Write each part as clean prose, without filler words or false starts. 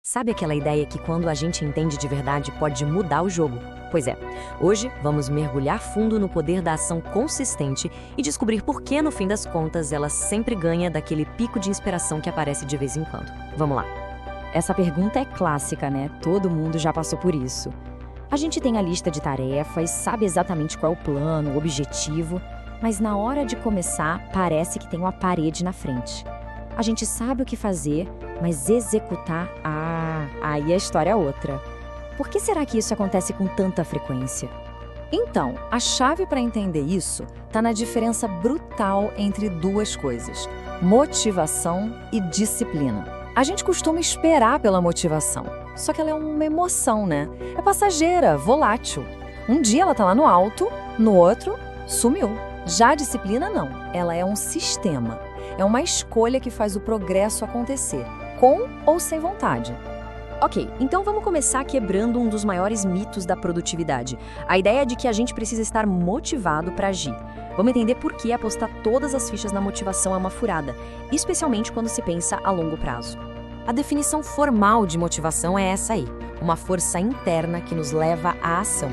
Sabe aquela ideia que quando a gente entende de verdade pode mudar o jogo? Pois é, hoje vamos mergulhar fundo no poder da ação consistente e descobrir por que, no fim das contas, ela sempre ganha daquele pico de inspiração que aparece de vez em quando. Vamos lá. Essa pergunta é clássica, né? Todo mundo já passou por isso. A gente tem a lista de tarefas, sabe exatamente qual é o plano, o objetivo, mas na hora de começar, parece que tem uma parede na frente. A gente sabe o que fazer, mas executar, aí a história é outra. Por que será que isso acontece com tanta frequência? Então, a chave para entender isso está na diferença brutal entre duas coisas: motivação e disciplina. A gente costuma esperar pela motivação, só que ela é uma emoção, né? É passageira, volátil. Um dia ela tá lá no alto, no outro, sumiu. Já a disciplina não, ela é um sistema. É uma escolha que faz o progresso acontecer, com ou sem vontade. Ok, então vamos começar quebrando um dos maiores mitos da produtividade. A ideia de que a gente precisa estar motivado para agir. Vamos entender por que apostar todas as fichas na motivação é uma furada, especialmente quando se pensa a longo prazo. A definição formal de motivação é essa aí, uma força interna que nos leva à ação.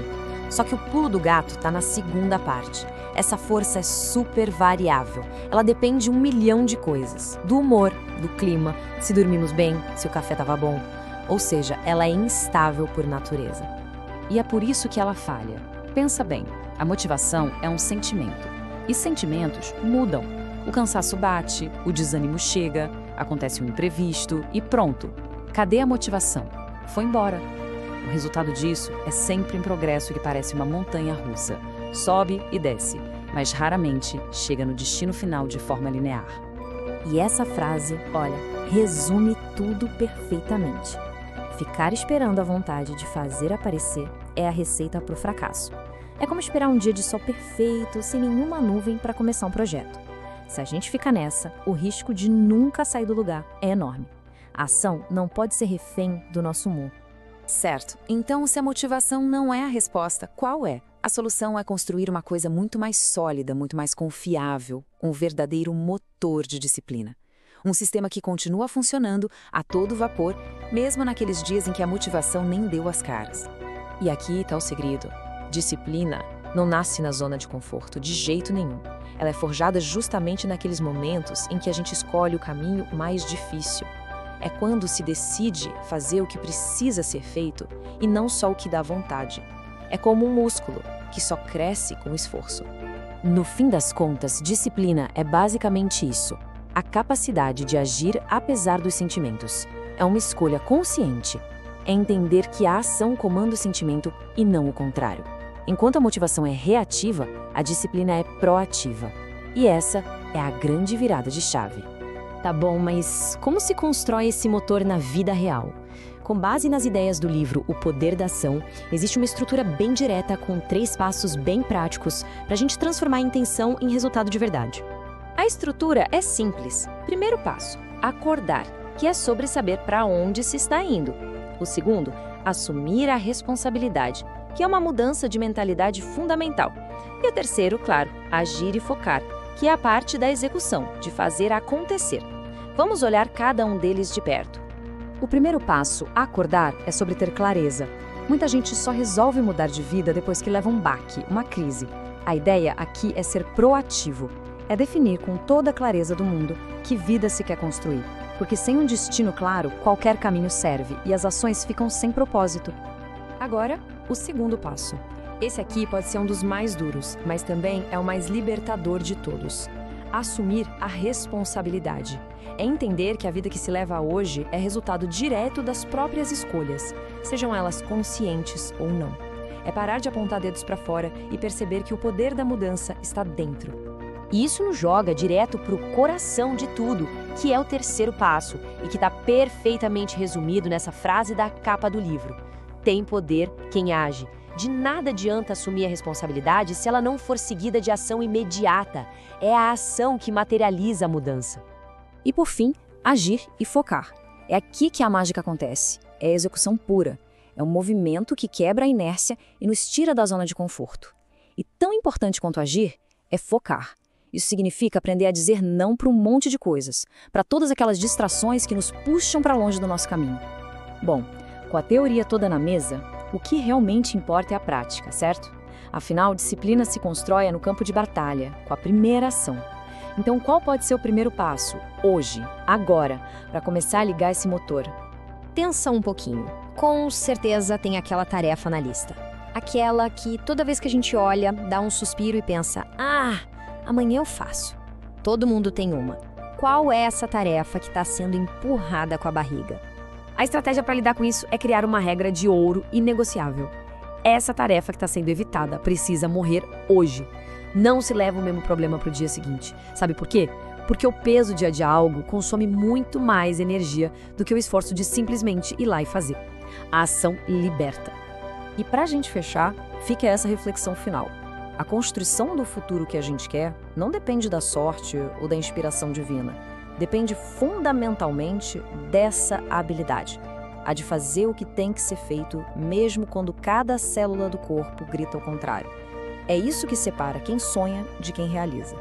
Só que o pulo do gato está na segunda parte. Essa força é super variável. Ela depende de 1 milhão de coisas. Do humor, do clima, se dormimos bem, se o café estava bom. Ou seja, ela é instável por natureza. E é por isso que ela falha. Pensa bem, a motivação é um sentimento. E sentimentos mudam. O cansaço bate, o desânimo chega, acontece um imprevisto e pronto. Cadê a motivação? Foi embora. O resultado disso é sempre um progresso que parece uma montanha russa. Sobe e desce, mas raramente chega no destino final de forma linear. E essa frase, olha, resume tudo perfeitamente. Ficar esperando a vontade de fazer aparecer é a receita para o fracasso. É como esperar um dia de sol perfeito, sem nenhuma nuvem para começar um projeto. Se a gente fica nessa, o risco de nunca sair do lugar é enorme. A ação não pode ser refém do nosso humor. Certo, então se a motivação não é a resposta, qual é? A solução é construir uma coisa muito mais sólida, muito mais confiável, um verdadeiro motor de disciplina. Um sistema que continua funcionando a todo vapor, mesmo naqueles dias em que a motivação nem deu as caras. E aqui está o segredo. Disciplina não nasce na zona de conforto, de jeito nenhum. Ela é forjada justamente naqueles momentos em que a gente escolhe o caminho mais difícil. É quando se decide fazer o que precisa ser feito e não só o que dá vontade. É como um músculo, que só cresce com esforço. No fim das contas, disciplina é basicamente isso. A capacidade de agir apesar dos sentimentos. É uma escolha consciente. É entender que a ação comanda o sentimento e não o contrário. Enquanto a motivação é reativa, a disciplina é proativa. E essa é a grande virada de chave. Tá bom, mas como se constrói esse motor na vida real? Com base nas ideias do livro O Poder da Ação, existe uma estrutura bem direta com 3 passos bem práticos para a gente transformar a intenção em resultado de verdade. A estrutura é simples. Primeiro passo, acordar, que é sobre saber para onde se está indo. O segundo, assumir a responsabilidade, que é uma mudança de mentalidade fundamental. E o terceiro, claro, agir e focar, que é a parte da execução, de fazer acontecer. Vamos olhar cada um deles de perto. O primeiro passo, acordar, é sobre ter clareza. Muita gente só resolve mudar de vida depois que leva um baque, uma crise. A ideia aqui é ser proativo. É definir com toda a clareza do mundo que vida se quer construir. Porque sem um destino claro, qualquer caminho serve e as ações ficam sem propósito. Agora, o segundo passo. Esse aqui pode ser um dos mais duros, mas também é o mais libertador de todos. Assumir a responsabilidade. É entender que a vida que se leva hoje é resultado direto das próprias escolhas, sejam elas conscientes ou não. É parar de apontar dedos para fora e perceber que o poder da mudança está dentro. E isso nos joga direto para o coração de tudo, que é o terceiro passo e que está perfeitamente resumido nessa frase da capa do livro. Tem poder quem age. De nada adianta assumir a responsabilidade se ela não for seguida de ação imediata. É a ação que materializa a mudança. E por fim, agir e focar. É aqui que a mágica acontece. É a execução pura. É um movimento que quebra a inércia e nos tira da zona de conforto. E tão importante quanto agir é focar. Isso significa aprender a dizer não para um monte de coisas, para todas aquelas distrações que nos puxam para longe do nosso caminho. Bom, com a teoria toda na mesa, o que realmente importa é a prática, certo? Afinal, disciplina se constrói no campo de batalha, com a primeira ação. Então, qual pode ser o primeiro passo, hoje, agora, para começar a ligar esse motor? Pensa um pouquinho. Com certeza tem aquela tarefa na lista. Aquela que toda vez que a gente olha, dá um suspiro e pensa: ah, amanhã eu faço. Todo mundo tem uma. Qual é essa tarefa que está sendo empurrada com a barriga? A estratégia para lidar com isso é criar uma regra de ouro inegociável. Essa tarefa que está sendo evitada precisa morrer hoje. Não se leva o mesmo problema para o dia seguinte. Sabe por quê? Porque o peso de adiar algo consome muito mais energia do que o esforço de simplesmente ir lá e fazer. A ação liberta. E para a gente fechar, fica essa reflexão final. A construção do futuro que a gente quer não depende da sorte ou da inspiração divina. Depende fundamentalmente dessa habilidade, a de fazer o que tem que ser feito, mesmo quando cada célula do corpo grita ao contrário. É isso que separa quem sonha de quem realiza.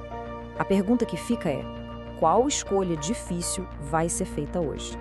A pergunta que fica é: qual escolha difícil vai ser feita hoje?